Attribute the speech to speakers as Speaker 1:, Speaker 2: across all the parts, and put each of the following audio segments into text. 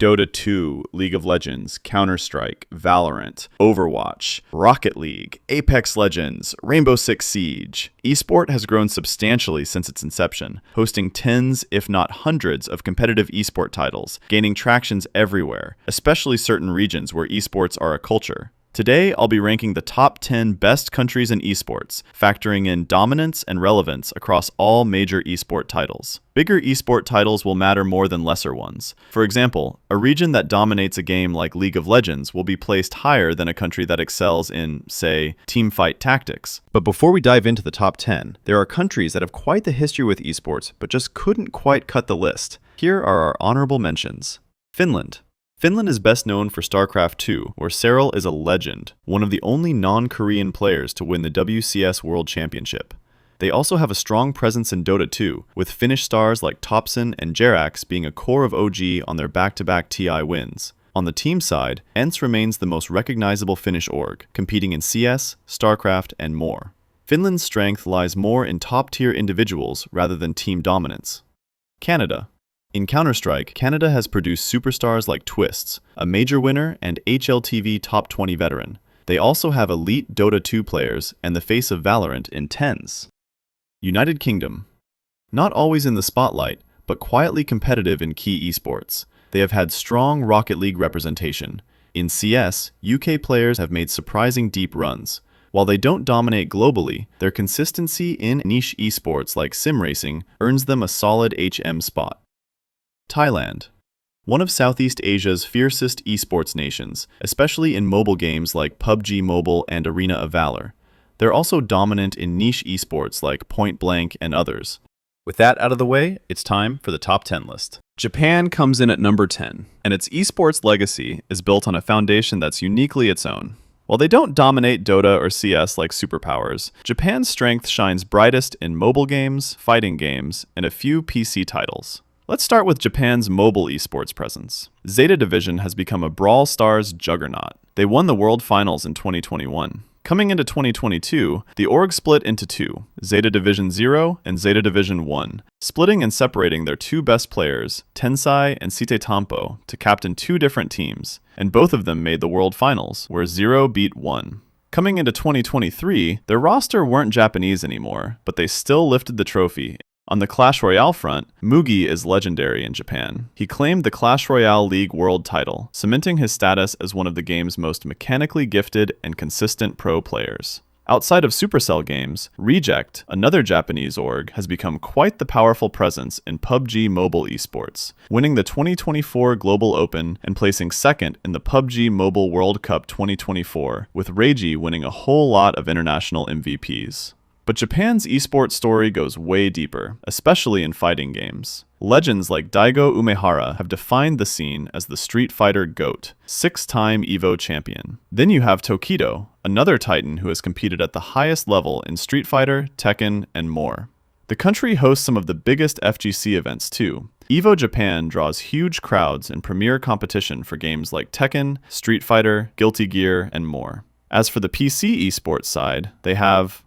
Speaker 1: Dota 2, League of Legends, Counter-Strike, Valorant, Overwatch, Rocket League, Apex Legends, Rainbow Six Siege. Esport has grown substantially since its inception, hosting tens, if not hundreds, of competitive esport titles, gaining tractions everywhere, especially certain regions where esports are a culture. Today, I'll be ranking the top 10 best countries in esports, factoring in dominance and relevance across all major esport titles. Bigger esport titles will matter more than lesser ones. For example, a region that dominates a game like League of Legends will be placed higher than a country that excels in, say, teamfight tactics. But before we dive into the top 10, there are countries that have quite the history with esports, but just couldn't quite cut the list. Here are our honorable mentions. Finland. Finland is best known for StarCraft 2, where Cyril is a legend, one of the only non-Korean players to win the WCS World Championship. They also have a strong presence in Dota 2, with Finnish stars like Topson and Jerax being a core of OG on their back-to-back TI wins. On the team side, ENCE remains the most recognizable Finnish org, competing in CS, StarCraft, and more. Finland's strength lies more in top-tier individuals rather than team dominance. Canada. In Counter-Strike, Canada has produced superstars like Twists, a major winner and HLTV top 20 veteran. They also have elite Dota 2 players and the face of Valorant in TenZ. United Kingdom. Not always in the spotlight, but quietly competitive in key esports. They have had strong Rocket League representation. In CS, UK players have made surprising deep runs. While they don't dominate globally, their consistency in niche esports like sim racing earns them a solid HM spot. Thailand. One of Southeast Asia's fiercest esports nations, especially in mobile games like PUBG Mobile and Arena of Valor. They're also dominant in niche esports like Point Blank and others. With that out of the way, it's time for the top 10 list. Japan comes in at number 10, and its esports legacy is built on a foundation that's uniquely its own. While they don't dominate Dota or CS like superpowers, Japan's strength shines brightest in mobile games, fighting games, and a few PC titles. Let's start with Japan's mobile esports presence. Zeta Division has become a Brawl Stars juggernaut. They won the World Finals in 2021. Coming into 2022, the org split into two, Zeta Division 0 and Zeta Division 1, splitting and separating their two best players, Tensai and Site Tampo, to captain two different teams, and both of them made the World Finals, where 0 beat 1. Coming into 2023, their roster weren't Japanese anymore, but they still lifted the trophy. On the Clash Royale front, Mugi is legendary in Japan. He claimed the Clash Royale League World title, cementing his status as one of the game's most mechanically gifted and consistent pro players. Outside of Supercell games, Reject, another Japanese org, has become quite the powerful presence in PUBG Mobile esports, winning the 2024 Global Open and placing second in the PUBG Mobile World Cup 2024, with Reiji winning a whole lot of international MVPs. But Japan's esports story goes way deeper, especially in fighting games. Legends like Daigo Umehara have defined the scene as the Street Fighter GOAT, 6-time EVO champion. Then you have Tokido, another titan who has competed at the highest level in Street Fighter, Tekken, and more. The country hosts some of the biggest FGC events too. EVO Japan draws huge crowds and premier competition for games like Tekken, Street Fighter, Guilty Gear, and more. As for the PC esports side, they have,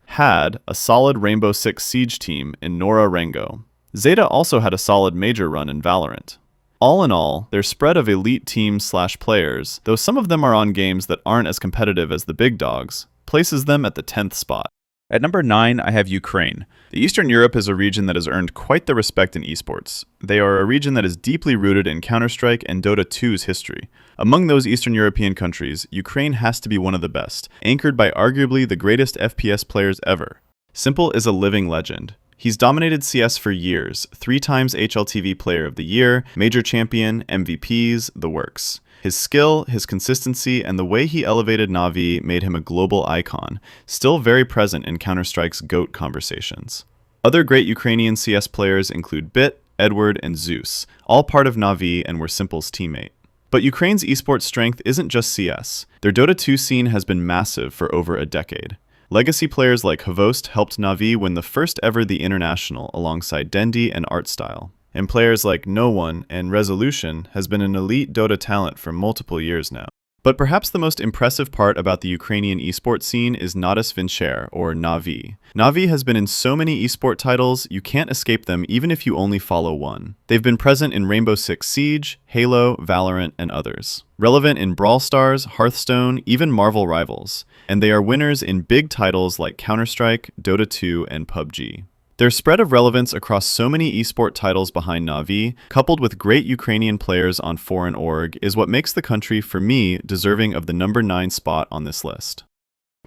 Speaker 1: had a solid Rainbow Six Siege team in Nora Rengo. Zeta also had a solid major run in Valorant. All in all, their spread of elite teams/players, though some of them are on games that aren't as competitive as the big dogs, places them at the 10th spot. At number 9, I have Ukraine. Eastern Europe is a region that has earned quite the respect in esports. They are a region that is deeply rooted in Counter-Strike and Dota 2's history. Among those Eastern European countries, Ukraine has to be one of the best, anchored by arguably the greatest FPS players ever. Simple is a living legend. He's dominated CS for years, 3 times HLTV Player of the Year, Major Champion, MVPs, the works. His skill, his consistency, and the way he elevated Na'Vi made him a global icon, still very present in Counter-Strike's GOAT conversations. Other great Ukrainian CS players include Bit, Edward, and Zeus, all part of Na'Vi and were Simple's teammate. But Ukraine's esports strength isn't just CS. Their Dota 2 scene has been massive for over a decade. Legacy players like Hvost helped Na'Vi win the first ever The International alongside Dendi and Artstyle. And players like No One and Resolution has been an elite Dota talent for multiple years now. But perhaps the most impressive part about the Ukrainian esports scene is Nadas Vincher, or Navi. Navi has been in so many esport titles, you can't escape them even if you only follow one. They've been present in Rainbow Six Siege, Halo, Valorant, and others. Relevant in Brawl Stars, Hearthstone, even Marvel Rivals. And they are winners in big titles like Counter-Strike, Dota 2, and PUBG. Their spread of relevance across so many esport titles behind Navi, coupled with great Ukrainian players on foreign org, is what makes the country, for me, deserving of the number 9 spot on this list.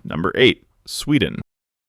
Speaker 2: Number 8. Sweden.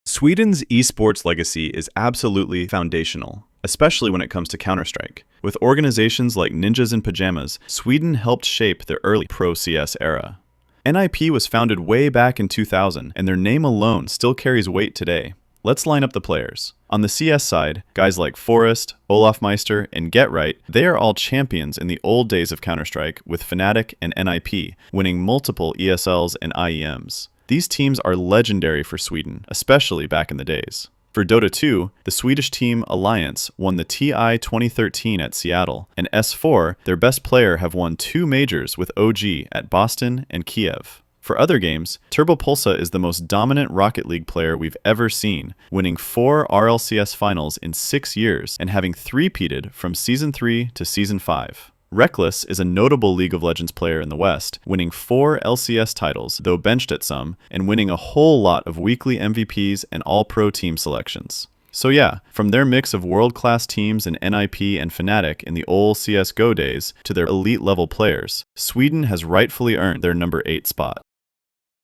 Speaker 2: Sweden's esports legacy is absolutely foundational, especially when it comes to Counter-Strike. With organizations like Ninjas in Pajamas, Sweden helped shape their early pro CS era. NIP was founded way back in 2000, and their name alone still carries weight today. Let's line up the players. On the CS side, guys like Forrest, Olaf Meister, and GetRight, they are all champions in the old days of Counter-Strike with Fnatic and NIP, winning multiple ESLs and IEMs. These teams are legendary for Sweden, especially back in the days. For Dota 2, the Swedish team Alliance won the TI 2013 at Seattle, and S4, their best player, have won 2 majors with OG at Boston and Kiev. For other games, Turbopolsa is the most dominant Rocket League player we've ever seen, winning 4 RLCS finals in 6 years and having three-peated from Season 3 to Season 5. Reckless is a notable League of Legends player in the West, winning 4 LCS titles, though benched at some, and winning a whole lot of weekly MVPs and all-pro team selections. So yeah, from their mix of world-class teams in NIP and Fnatic in the old CSGO days to their elite-level players, Sweden has rightfully earned their number 8 spot.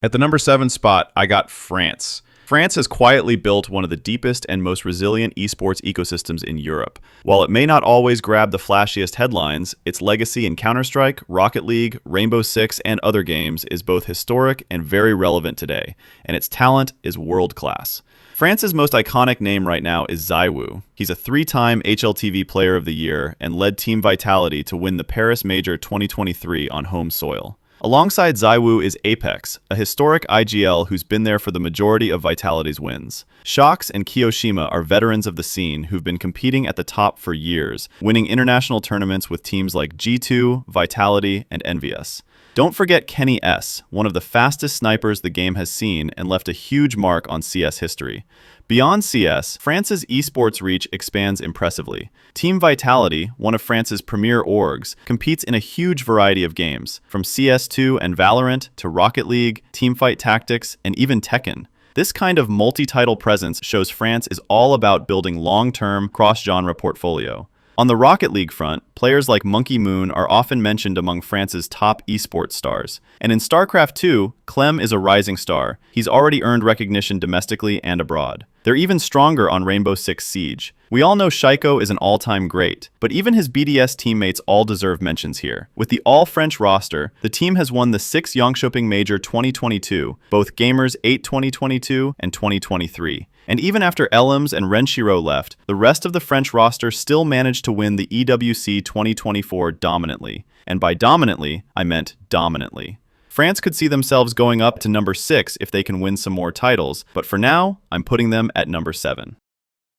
Speaker 2: At the number 7 spot, I got France. France has quietly built one of the deepest and most resilient esports ecosystems in Europe. While it may not always grab the flashiest headlines, its legacy in Counter-Strike, Rocket League, Rainbow Six, and other games is both historic and very relevant today, and its talent is world-class. France's most iconic name right now is ZywOo. He's a 3-time HLTV Player of the Year and led Team Vitality to win the Paris Major 2023 on home soil. Alongside ZywOo is Apex, a historic IGL who's been there for the majority of Vitality's wins. Shox and Kiyoshima are veterans of the scene who've been competing at the top for years, winning international tournaments with teams like G2, Vitality, and Envious. Don't forget Kenny S, one of the fastest snipers the game has seen and left a huge mark on CS history. Beyond CS, France's esports reach expands impressively. Team Vitality, one of France's premier orgs, competes in a huge variety of games, from CS2 and Valorant to Rocket League, Teamfight Tactics, and even Tekken. This kind of multi-title presence shows France is all about building long-term, cross-genre portfolio. On the Rocket League front, players like Monkey Moon are often mentioned among France's top esports stars. And in StarCraft 2, Clem is a rising star. He's already earned recognition domestically and abroad. They're even stronger on Rainbow Six Siege. We all know Shaiko is an all-time great, but even his BDS teammates all deserve mentions here. With the all-French roster, the team has won the 6 Jönköping Major 2022, both Gamers 8 2022 and 2023. And even after Elems and Renshiro left, the rest of the French roster still managed to win the EWC 2024 dominantly. And by dominantly, I meant dominantly. France could see themselves going up to number 6 if they can win some more titles, but for now, I'm putting them at number 7.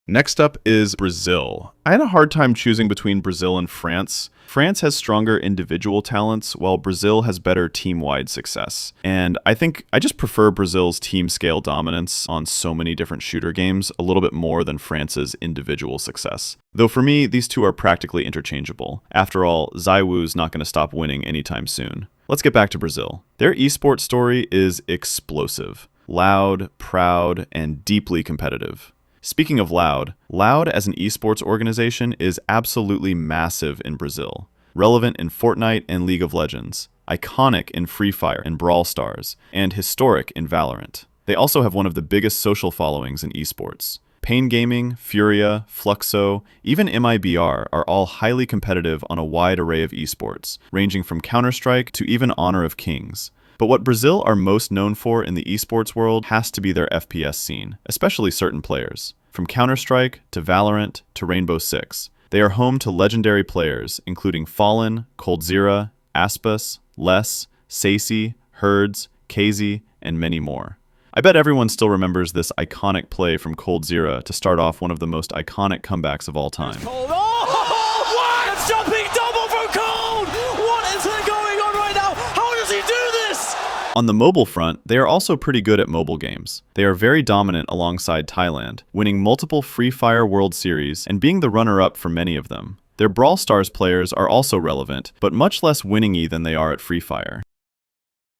Speaker 1: Next up is Brazil. I had a hard time choosing between Brazil and France. France has stronger individual talents, while Brazil has better team-wide success. And I think I just prefer Brazil's team-scale dominance on so many different shooter games a little bit more than France's individual success. Though for me, these two are practically interchangeable. After all, ZywOo's not going to stop winning anytime soon. Let's get back to Brazil. Their esports story is explosive, loud, proud, and deeply competitive. Speaking of Loud as an esports organization is absolutely massive in Brazil. Relevant in Fortnite and League of Legends, iconic in Free Fire and Brawl Stars, and historic in Valorant. They also have one of the biggest social followings in esports. Pain Gaming, Furia, Fluxo, even MIBR are all highly competitive on a wide array of esports, ranging from Counter-Strike to even Honor of Kings. But what Brazil are most known for in the esports world has to be their FPS scene, especially certain players. From Counter-Strike to Valorant to Rainbow Six, they are home to legendary players including Fallen, Coldzera, Aspas, Les, Sacy, Herds, KZ, and many more. I bet everyone still remembers this iconic play from Coldzera to start off one of the most iconic comebacks of all time.
Speaker 3: What? It's jumping double from Cold! What is going on right now? How does he do this?
Speaker 1: On the mobile front, they are also pretty good at mobile games. They are very dominant alongside Thailand, winning multiple Free Fire World Series and being the runner-up for many of them. Their Brawl Stars players are also relevant, but much less winning-y than they are at Free Fire.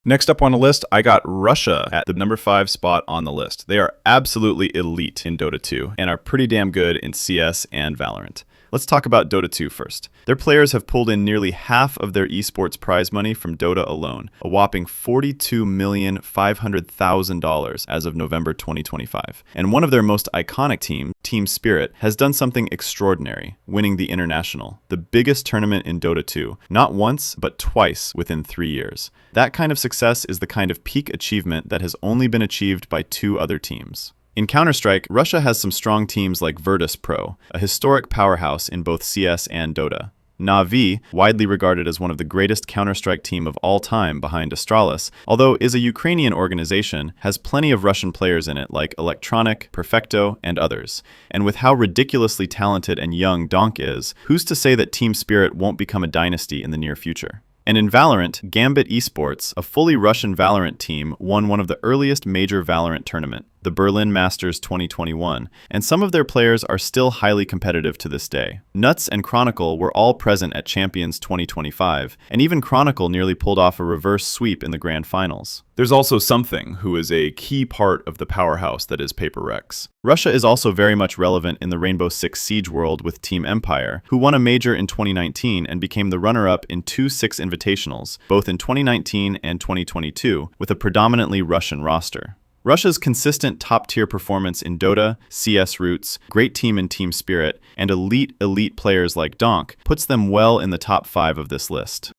Speaker 2: Next up on the list, I got Russia at the number 5 spot on the list. They are absolutely elite in Dota 2 and are pretty damn good in CS and Valorant. Let's talk about Dota 2 first. Their players have pulled in nearly half of their esports prize money from Dota alone, a whopping $42,500,000 as of November 2025. And one of their most iconic teams, Team Spirit, has done something extraordinary, winning the International, the biggest tournament in Dota 2, not once, but twice within 3 years. That kind of success is the kind of peak achievement that has only been achieved by 2 other teams. In Counter-Strike, Russia has some strong teams like Virtus Pro, a historic powerhouse in both CS and Dota. Na'Vi, widely regarded as one of the greatest Counter-Strike team of all time behind Astralis, although is a Ukrainian organization, has plenty of Russian players in it like Electronic, Perfecto, and others. And with how ridiculously talented and young Donk is, who's to say that Team Spirit won't become a dynasty in the near future? And in Valorant, Gambit Esports, a fully Russian Valorant team, won one of the earliest major Valorant tournament, the Berlin Masters 2021, and some of their players are still highly competitive to this day. Nuts and Chronicle were all present at Champions 2025, and even Chronicle nearly pulled off a reverse sweep in the grand finals. There's also Something, who is a key part of the powerhouse that is Paper Rex.
Speaker 1: Russia is also very much relevant in the Rainbow Six Siege world with Team Empire, who won a major in 2019 and became the runner-up in 2 Six Invitationals, both in 2019 and 2022, with a predominantly Russian roster. Russia's consistent top-tier performance in Dota, CS roots, great team in Team Spirit, and elite players like Donk puts them well in the top 5 of this list.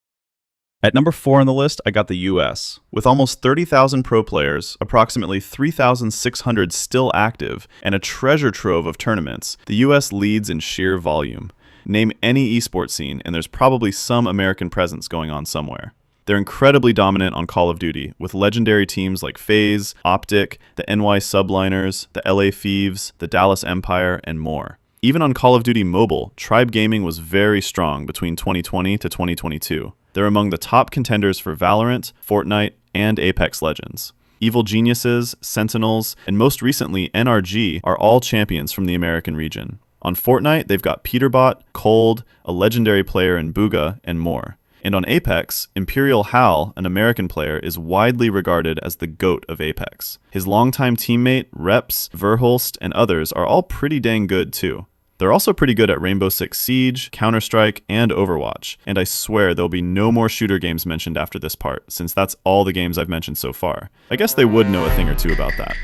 Speaker 2: At number 4 on the list, I got the US. With almost 30,000 pro players, approximately 3,600 still active, and a treasure trove of tournaments, the US leads in sheer volume. Name any esports scene, and there's probably some American presence going on somewhere. They're incredibly dominant on Call of Duty, with legendary teams like FaZe, Optic, the NY Subliners, the LA Thieves, the Dallas Empire, and more. Even on Call of Duty Mobile, Tribe Gaming was very strong between 2020 to 2022. They're among the top contenders for Valorant, Fortnite, and Apex Legends. Evil Geniuses, Sentinels, and most recently NRG are all champions from the American region. On Fortnite, they've got Peterbot, Cold, a legendary player in Booga, and more. And on Apex, Imperial Hal, an American player, is widely regarded as the GOAT of Apex. His longtime teammate, Reps, Verhulst, and others are all pretty dang good too. They're also pretty good at Rainbow Six Siege, Counter-Strike, and Overwatch, and I swear there'll be no more shooter games mentioned after this part, since that's all the games I've mentioned so far. I guess they would know a thing or two about that.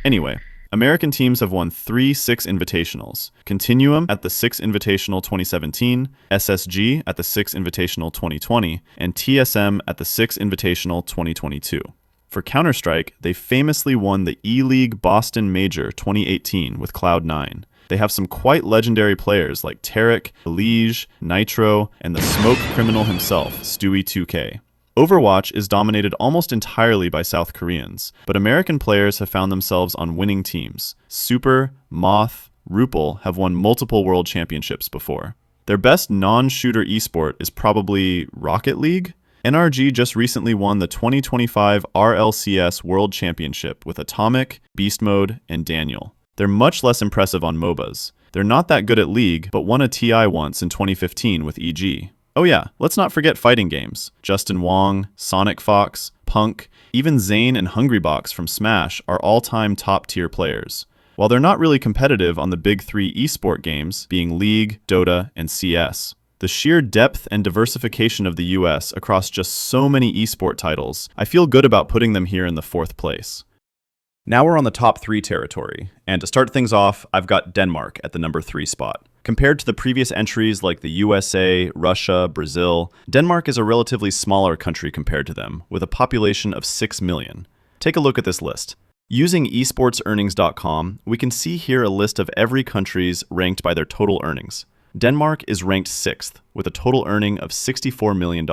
Speaker 2: Anyway, American teams have won 3 Six Invitationals. Continuum at the Six Invitational 2017, SSG at the Six Invitational 2020, and TSM at the Six Invitational 2022. For Counter-Strike, they famously won the E-League Boston Major 2018 with Cloud9. They have some quite legendary players like Tarek, Elige, Nitro, and the smoke criminal himself, Stewie2K. Overwatch is dominated almost entirely by South Koreans, but American players have found themselves on winning teams. Super, Moth, Rupel have won multiple world championships before. Their best non-shooter esport is probably Rocket League. NRG just recently won the 2025 RLCS World Championship with Atomic, Beast Mode, and Daniel. They're much less impressive on MOBAs. They're not that good at League, but won a TI once in 2015 with EG. Oh yeah, let's not forget fighting games. Justin Wong, Sonic Fox, Punk, even Zane and Hungrybox from Smash are all-time top-tier players. While they're not really competitive on the big 3 esport games, being League, Dota, and CS, the sheer depth and diversification of the US across just so many esport titles, I feel good about putting them here in the 4th place. Now we're on the top 3 territory, and to start things off, I've got Denmark at the number 3 spot. Compared to the previous entries like the USA, Russia, Brazil, Denmark is a relatively smaller country compared to them, with a population of 6 million. Take a look at this list. Using esportsearnings.com, we can see here a list of every country's ranked by their total earnings. Denmark is ranked 6th, with a total earning of $64 million,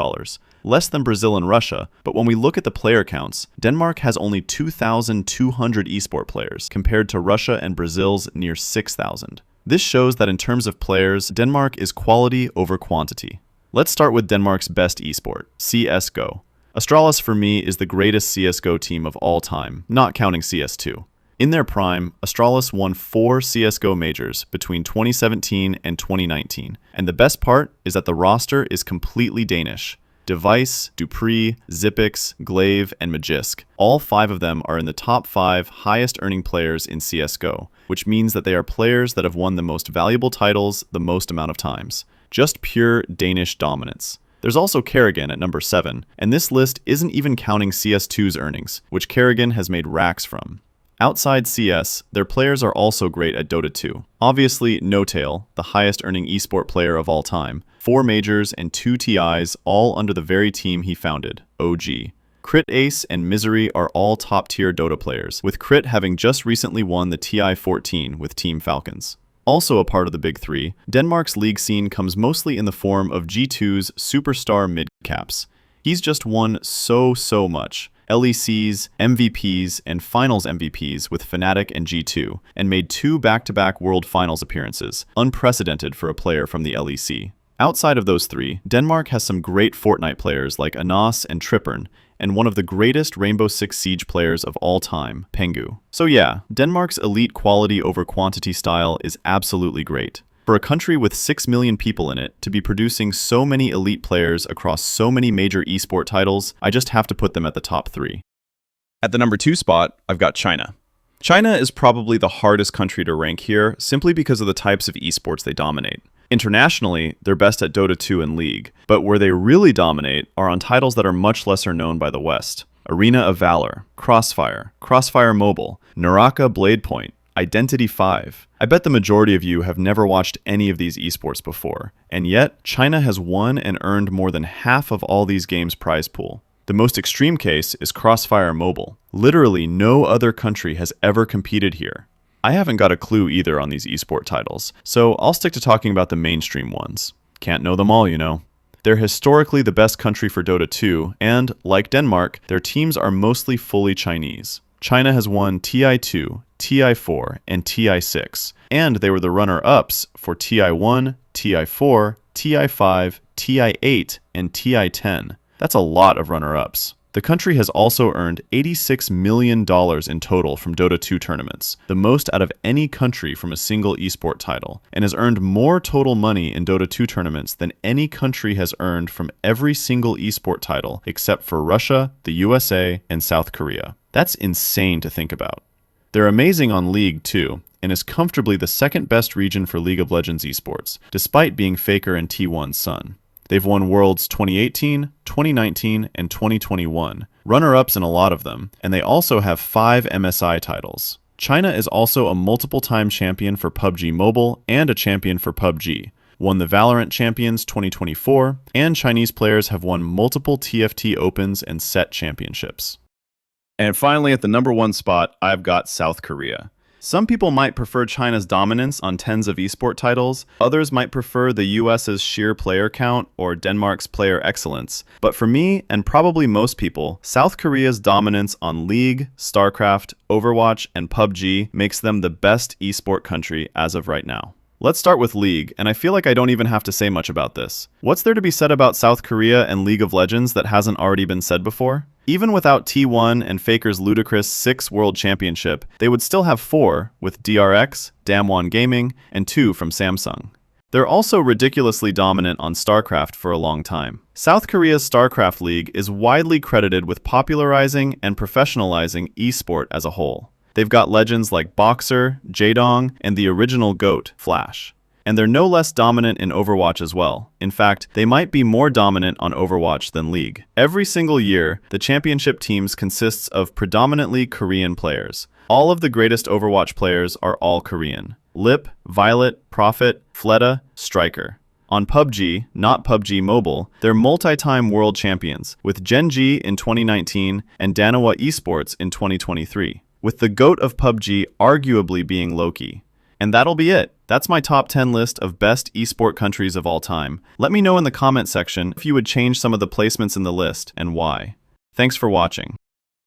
Speaker 2: less than Brazil and Russia, but when we look at the player counts, Denmark has only 2,200 esport players, compared to Russia and Brazil's near 6,000. This shows that in terms of players, Denmark is quality over quantity. Let's start with Denmark's best esport, CSGO.
Speaker 1: Astralis for me is the greatest CSGO team of all time, not counting CS2. In their prime, Astralis won 4 CSGO majors between 2017 and 2019, and the best part is that the roster is completely Danish. Device, Dupree, Zippix, Glaive, and Magisk. All 5 of them are in the top 5 highest earning players in CSGO, which means that they are players that have won the most valuable titles the most amount of times. Just pure Danish dominance. There's also Kerrigan at number 7, and this list isn't even counting CS2's earnings, which Kerrigan has made racks from. Outside CS, their players are also great at Dota 2. Obviously, NoTail, the highest earning esport player of all time, 4 majors and 2 TIs, all under the very team he founded, OG. Crit Ace and Misery are all top-tier Dota players, with Crit having just recently won the TI-14 with Team Falcons. Also a part of the Big 3, Denmark's league scene comes mostly in the form of G2's superstar mid-caps. He's just won so much. LECs, MVPs, and Finals MVPs with Fnatic and G2, and made 2 back-to-back World Finals appearances, unprecedented for a player from the LEC. Outside of those 3, Denmark has some great Fortnite players like Anas and Trippern, and one of the greatest Rainbow Six Siege players of all time, Pengu. So yeah, Denmark's elite quality over quantity style is absolutely great. For a country with 6 million people in it, to be producing so many elite players across so many major esport titles, I just have to put them at the top 3.
Speaker 2: At the number 2 spot, I've got China. China is probably the hardest country to rank here, simply because of the types of esports they dominate. Internationally, they're best at Dota 2 and League, but where they really dominate are on titles that are much lesser known by the West. Arena of Valor, Crossfire, Crossfire Mobile, Naraka Bladepoint, Identity 5. I bet the majority of you have never watched any of these esports before, and yet China has won and earned more than half of all these games' prize pool. The most extreme case is Crossfire Mobile. Literally no other country has ever competed here. I haven't got a clue either on these esport titles, so I'll stick to talking about the mainstream ones. Can't know them all, you know. They're historically the best country for Dota 2, and, like Denmark, their teams are mostly fully Chinese. China has won TI2, TI4, and TI6, and they were the runner-ups for TI1, TI4, TI5, TI8, and TI10. That's a lot of runner-ups. The country has also earned $86 million in total from Dota 2 tournaments, the most out of any country from a single esport title, and has earned more total money in Dota 2 tournaments than any country has earned from every single esport title except for Russia, the USA, and South Korea. That's insane to think about. They're amazing on League too, and is comfortably the second best region for League of Legends esports, despite being Faker and T1's son. They've won Worlds 2018, 2019, and 2021, runner-ups in a lot of them, and they also have 5 MSI titles. China is also a multiple-time champion for PUBG Mobile and a champion for PUBG, won the Valorant Champions 2024, and Chinese players have won multiple TFT Opens and SET championships. And finally, at the number 1 spot, I've got South Korea. Some people might prefer China's dominance on tens of esport titles, others might prefer the US's sheer player count or Denmark's player excellence. But for me, and probably most people, South Korea's dominance on League, StarCraft, Overwatch, and PUBG makes them the best esport country as of right now. Let's start with League, and I feel like I don't even have to say much about this. What's there to be said about South Korea and League of Legends that hasn't already been said before? Even without T1 and Faker's ludicrous 6 World Championship, they would still have 4, with DRX, Damwon Gaming, and 2 from Samsung. They're also ridiculously dominant on StarCraft for a long time. South Korea's StarCraft League is widely credited with popularizing and professionalizing esport as a whole. They've got legends like Boxer, Jaedong, and the original GOAT, Flash. And they're no less dominant in Overwatch as well. In fact, they might be more dominant on Overwatch than League. Every single year, the championship teams consists of predominantly Korean players. All of the greatest Overwatch players are all Korean. Lip, Violet, Prophet, Fleta, Striker. On PUBG, not PUBG Mobile, they're multi-time world champions, with Gen.G in 2019 and Danawa Esports in 2023, with the GOAT of PUBG arguably being Loki. And that'll be it. That's my top 10 list of best esport countries of all time. Let me know in the comment section if you would change some of the placements in the list and why. Thanks for watching.